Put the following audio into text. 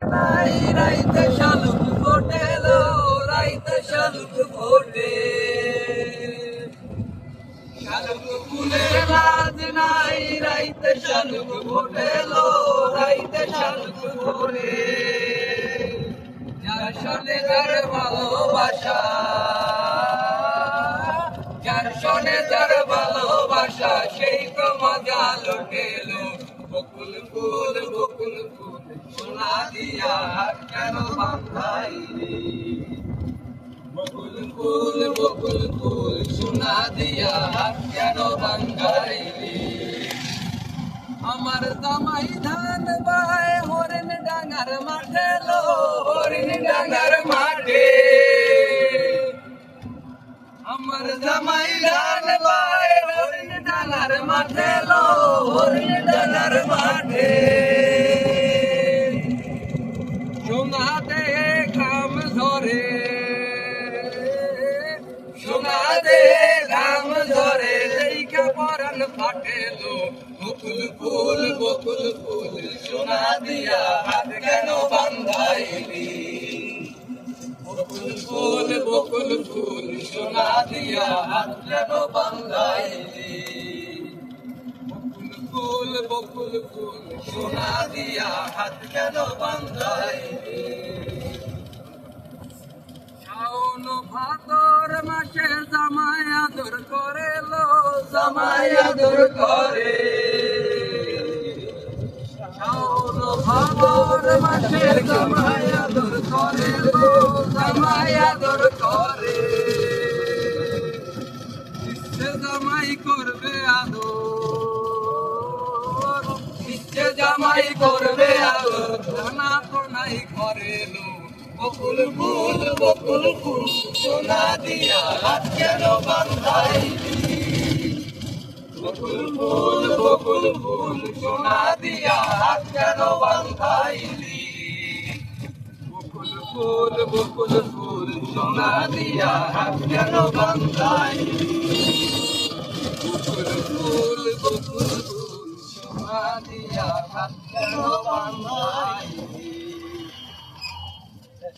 নাই রাইতে শালুক ফোটেলো, রাইতে শালুক ফোটে। শালুক ফুলের লাজ নাই রাইতে শালুক ফোটেলো, রাইতে শালুক ফোটে। যার সনে যার ভালোবাসা, যার সনে যার ভালোবাসা, সেই তো মজা লুটেলো। বকুল ফুল বকুল ফুল সোনা দিয়া কেন বাঁধাইলি? বকুল ফুল বকুল ফুল সোনা দিয়া কেন বাঁধাইলি? আমার জামাই ধান বায় হরিণ ডাঙ্গার মাঠে লো, হরিণ ডাঙ্গার মাঠে। আমার জামাই ধান বায় হরিণ ডাঙ্গার মাঠে লো, হরিণ ডাঙ্গার মাঠে। সোনা দে ঘাম ঝরে, সোনা দে ঘাম ঝরে, দেখা পরান ফাটেলো। বকুল ফুল বকুল ফুল সোনা দিয়া হাত কেন বাঁধাইলি? বকুল ফুল বকুল ফুল সোনা দিয়া হাত কেন বাঁধাইলি? বকুল ফুল বকুল ফুল সোনা দিয়া হাত কেন বাঁধাইলি? শাওন ভাদর মাসে জামাই আদর করে লো, জামাই আদর করে। শাওন ভাদর মাসে জামাই আদর করে লো, জামাই আদর করে। ইচ্ছে জামাই করবে আদর, ইচ্ছে জামাই করবে আদর, জানা তো নাই করে লো। বকুল ফুল বকুল ফুল সোনা দিয়া হাত কেন বাঁধাইলি? বকুল ফুল বকুল ফুল সোনা দিয়া হাত কেন বাঁধাইলি? বকুল ফুল বকুল ফুল সোনা দিয়া হাত কেন বাঁধাইলি? বকুল ফুল বকুল ফুল সোনা দিয়া হাত কেন বাঁধাইলি?